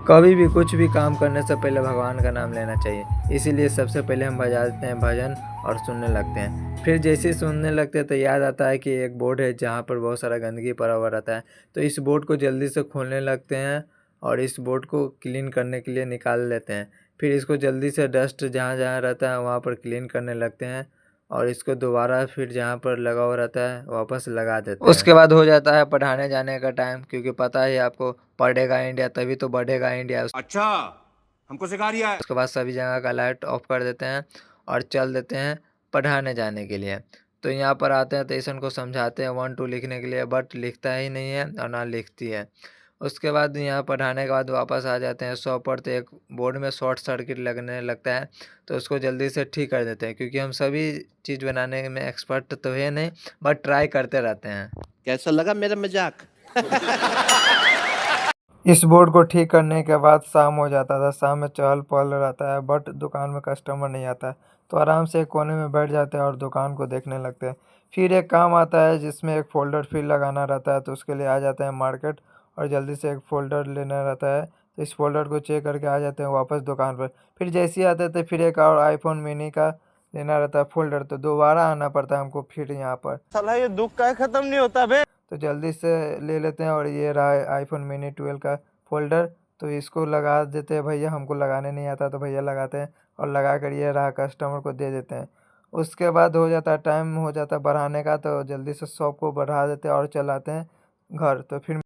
कभी भी कुछ भी काम करने से पहले भगवान का नाम लेना चाहिए। इसीलिए सबसे पहले हम बजाते हैं भजन और सुनने लगते हैं। फिर जैसे ही सुनने लगते हैं तो याद आता है कि एक बोर्ड है जहाँ पर बहुत सारा गंदगी पड़ा हुआ रहता है। तो इस बोर्ड को जल्दी से खोलने लगते हैं और इस बोर्ड को क्लीन करने के लिए निकाल लेते हैं। फिर इसको जल्दी से डस्ट जहाँ जहाँ रहता है वहाँ पर क्लीन करने लगते हैं और इसको दोबारा फिर जहाँ पर लगा हुआ रहता है वापस लगा देते हैं। उसके बाद हो जाता है पढ़ाने जाने का टाइम, क्योंकि पता है आपको पढ़ेगा इंडिया तभी तो बढ़ेगा इंडिया। अच्छा, हमको सिखा रिया है। उसके बाद सभी जगह का लाइट ऑफ कर देते हैं और चल देते हैं पढ़ाने जाने के लिए। तो यहाँ पर आते हैं तो ईशन को समझाते हैं 1 2 लिखने के लिए, बट लिखता ही नहीं है और ना लिखती है। उसके बाद यहाँ पढ़ाने के बाद वापस आ जाते हैं शॉप पर, तो एक बोर्ड में शॉर्ट सर्किट लगने लगता है। तो उसको जल्दी से ठीक कर देते हैं, क्योंकि हम सभी चीज़ बनाने में एक्सपर्ट तो है नहीं, बट ट्राई करते रहते हैं। कैसा लगा मेरा मजाक? इस बोर्ड को ठीक करने के बाद शाम हो जाता था। शाम में चहल पहल रहता है, बट दुकान में कस्टमर नहीं आता है। तो आराम से एक कोने में बैठ जाते हैं और दुकान को देखने लगते हैं। फिर एक काम आता है जिसमें एक फ़ोल्डर फिर लगाना रहता है, तो उसके लिए आ जाते हैं मार्केट और जल्दी से एक फ़ोल्डर लेना रहता है। तो इस फ़ोल्डर को चेक करके आ जाते हैं वापस दुकान पर। फिर जैसे ही आते हैं तो फिर एक और आईफ़ोन मिनी का लेना रहता है फ़ोल्डर, तो दोबारा आना पड़ता है हमको फिर यहाँ पर। साला ये दुख का खत्म नहीं होता बे। तो जल्दी से ले लेते हैं और ये रहा आईफ़ोन मिनी 12 का फ़ोल्डर। तो इसको लगा देते हैं भैया, हमको लगाने नहीं आता तो भैया लगाते हैं और लगा कर ये रहा कस्टमर को दे देते हैं। उसके बाद हो जाता है टाइम हो जाता है बढ़ाने का, तो जल्दी से शॉप को बढ़ा देते हैं और चलाते हैं घर। तो फिर